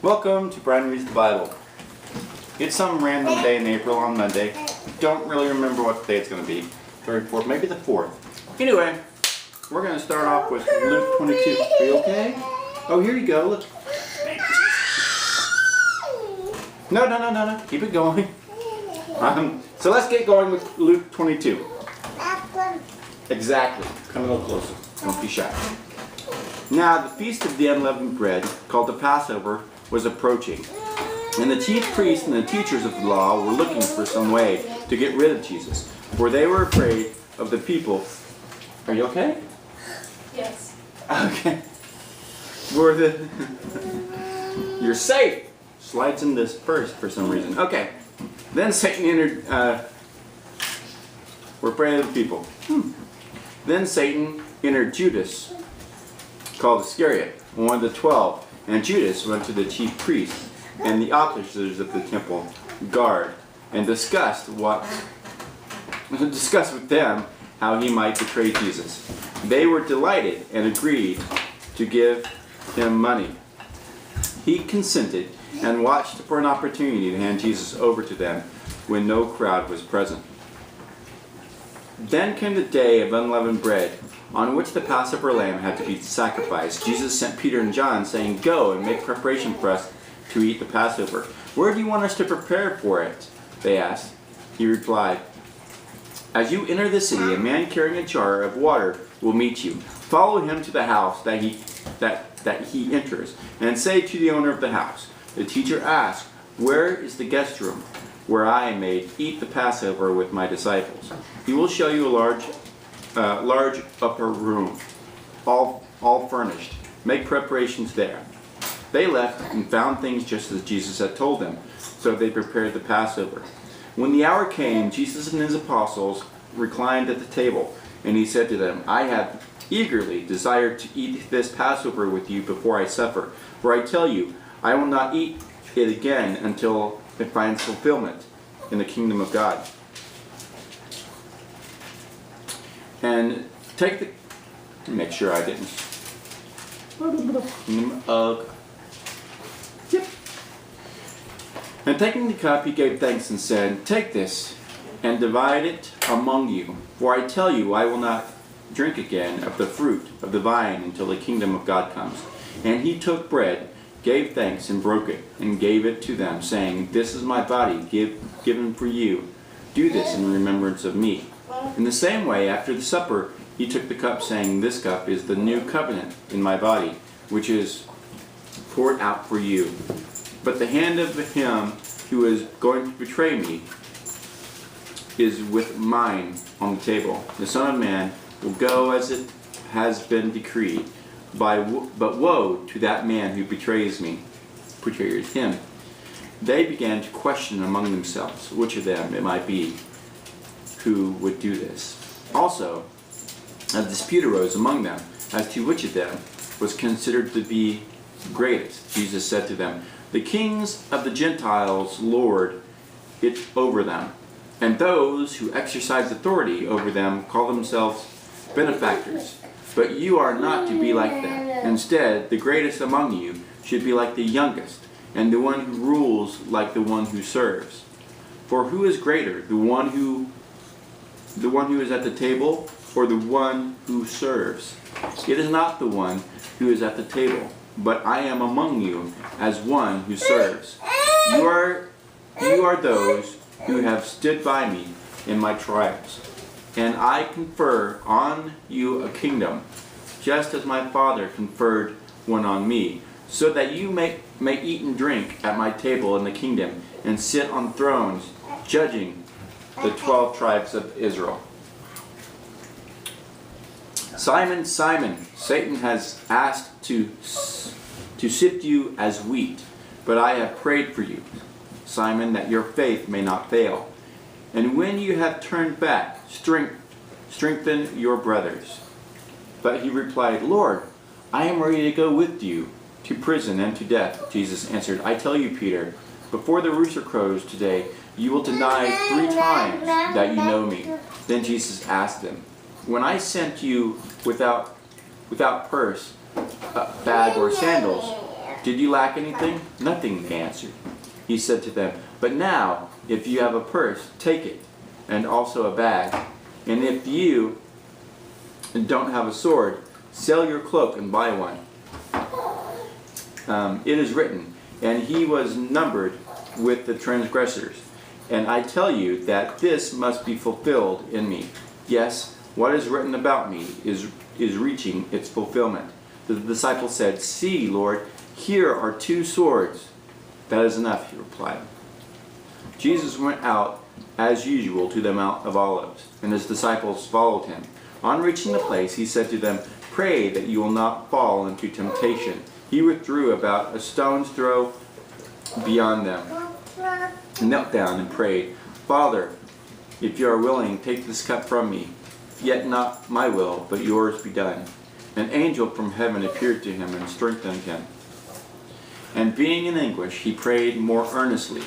Welcome to Bryan Reads the Bible. It's some random day in April on Monday. Don't really remember what day it's going to be. 3rd, 4th, maybe the 4th. Anyway, we're going to start off with Luke 22. Are you okay? Oh, here you go. Look. No. Keep it going. So let's get going with Luke 22. Exactly. Come a little closer. Don't be shy. Now, the feast of the unleavened bread, called the Passover, was approaching. And the chief priests and the teachers of the law were looking for some way to get rid of Jesus, for they were afraid of the people. Are you okay? Yes. Okay. You're safe. Slides in this first for some reason. Okay. Then Satan entered. We're afraid of the people. Then Satan entered Judas, called Iscariot, one of the 12. And Judas went to the chief priests and the officers of the temple guard and discussed with them how he might betray Jesus. They were delighted and agreed to give him money. He consented and watched for an opportunity to hand Jesus over to them when no crowd was present. Then came the day of unleavened bread, on which the Passover lamb had to be sacrificed. Jesus sent Peter and John, saying, "Go and make preparation for us to eat the Passover." "Where do you want us to prepare for it?" they asked. He replied, "As you enter the city, a man carrying a jar of water will meet you. Follow him to the house that he enters, and say to the owner of the house, 'The teacher asks, where is the guest room where I may eat the Passover with my disciples?' He will show you a large upper room, all furnished. Make preparations there." They left and found things just as Jesus had told them, so they prepared the Passover. When the hour came, Jesus and his apostles reclined at the table, and he said to them, "I have eagerly desired to eat this Passover with you before I suffer. For I tell you, I will not eat it again until it finds fulfillment in the kingdom of God." And make sure I didn't. And taking the cup, he gave thanks and said, "Take this and divide it among you. For I tell you, I will not drink again of the fruit of the vine until the kingdom of God comes." And he took bread, gave thanks, and broke it, and gave it to them, saying, "This is my body given for you. Do this in remembrance of me." In the same way, after the supper, he took the cup, saying, "This cup is the new covenant in my body, which is poured out for you. But the hand of him who is going to betray me is with mine on the table. The Son of Man will go as it has been decreed, but woe to that man who betrays him." They began to question among themselves which of them it might be who would do this. Also, a dispute arose among them as to which of them was considered to be greatest. Jesus said to them, "The kings of the Gentiles lord it over them, and those who exercise authority over them call themselves benefactors. But you are not to be like that. Instead, the greatest among you should be like the youngest, and the one who rules like the one who serves. For who is greater, the one who is at the table, or the one who serves? It is not the one who is at the table, but I am among you as one who serves. You are those who have stood by me in my trials, and I confer on you a kingdom, just as my Father conferred one on me, so that you may eat and drink at my table in the kingdom, and sit on thrones, judging the 12 tribes of Israel. Simon, Simon, Satan has asked to sift you as wheat, but I have prayed for you, Simon, that your faith may not fail. And when you have turned back, strengthen your brothers." But he replied, "Lord, I am ready to go with you to prison and to death." Jesus answered, "I tell you, Peter, before the rooster crows today, you will deny 3 times that you know me." Then Jesus asked him, "When I sent you without purse, bag, or sandals, Did you lack anything? Nothing, they answered. He said to them, but now, if you have a purse, take it, and also a bag. And if you don't have a sword, sell your cloak and buy one. It is written, and he was numbered with the transgressors. And I tell you that this must be fulfilled in me. Yes, what is written about me is reaching its fulfillment. The disciples said, see, Lord, here are 2 swords. That is enough, he replied. Jesus went out as usual to the Mount of Olives, and his disciples followed him. On reaching the place, he said to them, pray that you will not fall into temptation. He withdrew about a stone's throw beyond them, knelt down and prayed, Father, if you are willing, take this cup from me. Yet not my will, but yours be done. An angel from heaven appeared to him and strengthened him. And being in anguish, he prayed more earnestly,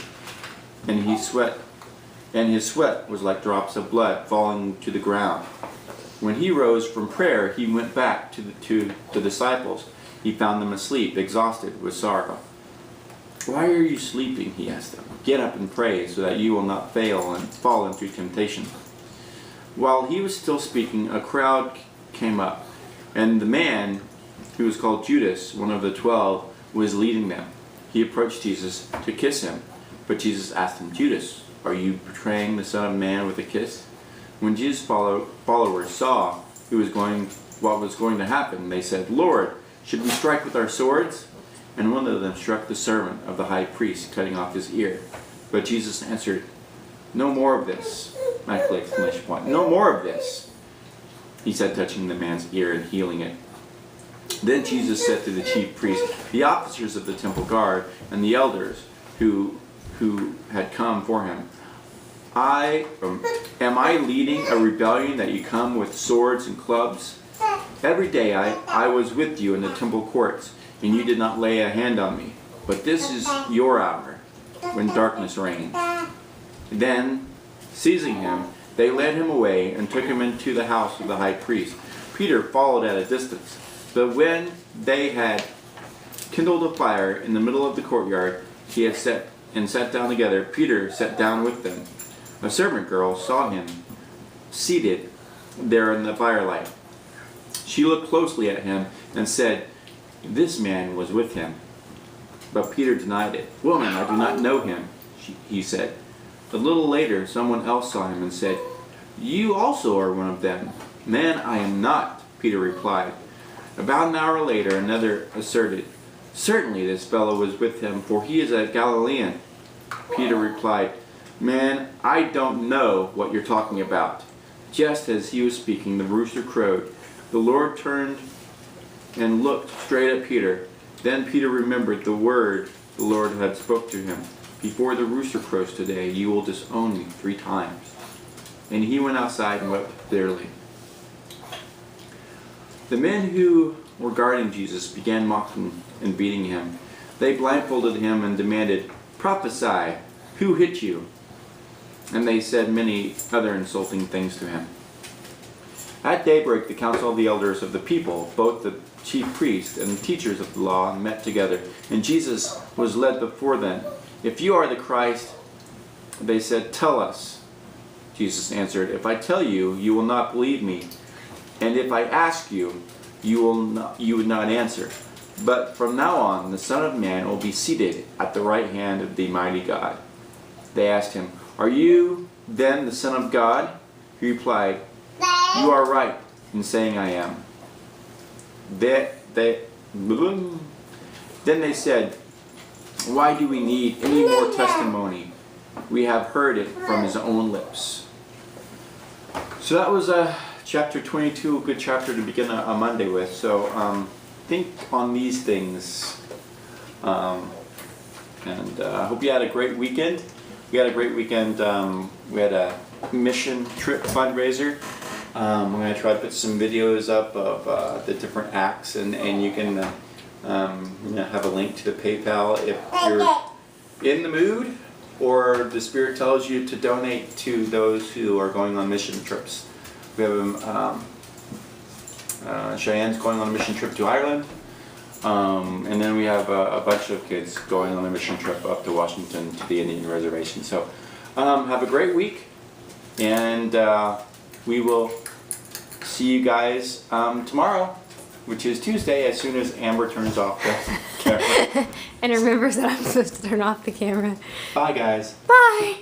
and his sweat was like drops of blood falling to the ground. When he rose from prayer, he went back to the disciples. He found them asleep, exhausted with sorrow. Why are you sleeping? He asked them. Get up and pray, so that you will not fail and fall into temptation. While he was still speaking, a crowd came up, and the man who was called Judas, one of the 12, was leading them. He approached Jesus to kiss him, but Jesus asked him, Judas, are you betraying the Son of Man with a kiss? When Jesus' followers saw what was going to happen, they said, Lord, should we strike with our swords? And one of them struck the servant of the high priest, cutting off his ear. But Jesus answered, no more of this! Exclamation point. No more of this! He said, touching the man's ear and healing it. Then Jesus said to the chief priests, the officers of the temple guard, and the elders who had come for him, am I leading a rebellion that you come with swords and clubs? Every day I was with you in the temple courts, and you did not lay a hand on me. But this is your hour, when darkness reigns. Then, seizing him, they led him away and took him into the house of the high priest. Peter followed at a distance. But when they had kindled a fire in the middle of the courtyard, he had sat down together, Peter sat down with them. A servant girl saw him seated there in the firelight. She looked closely at him and said, this man was with him. But Peter denied it. Woman, I do not know him, he said. A little later, someone else saw him and said, you also are one of them. Man, I am not, Peter replied. About an hour later, another asserted, certainly this fellow was with him, for he is a Galilean. Peter replied, man, I don't know what you're talking about. Just as he was speaking, the rooster crowed. The Lord turned and looked straight at Peter. Then Peter remembered the word the Lord had spoke to him. Before the rooster crows today, you will disown me 3 times. And he went outside and wept bitterly. The men who were guarding Jesus began mocking and beating him. They blindfolded him and demanded, prophesy, who hit you? And they said many other insulting things to him. At daybreak, the council of the elders of the people, both the chief priests and the teachers of the law, met together, and Jesus was led before them. If you are the Christ, they said, tell us. Jesus answered, if I tell you, you will not believe me. And if I ask you, you would not answer. But from now on, the Son of Man will be seated at the right hand of the mighty God. They asked him, are you then the Son of God? He replied, you are right in saying I am. Then they said, why do we need any more testimony? We have heard it from his own lips. So that was chapter 22, a good chapter to begin a Monday with. So think on these things. And I hope you had a great weekend. We had a great weekend. We had a mission trip fundraiser. I'm going to try to put some videos up of the different acts, and you can have a link to the PayPal if you're in the mood or the Spirit tells you to donate to those who are going on mission trips. We have Cheyenne's going on a mission trip to Ireland. And then we have a bunch of kids going on a mission trip up to Washington to the Indian Reservation. So have a great week, and we will see you guys tomorrow, which is Tuesday, as soon as Amber turns off the camera. And remembers that I'm supposed to turn off the camera. Bye, guys. Bye!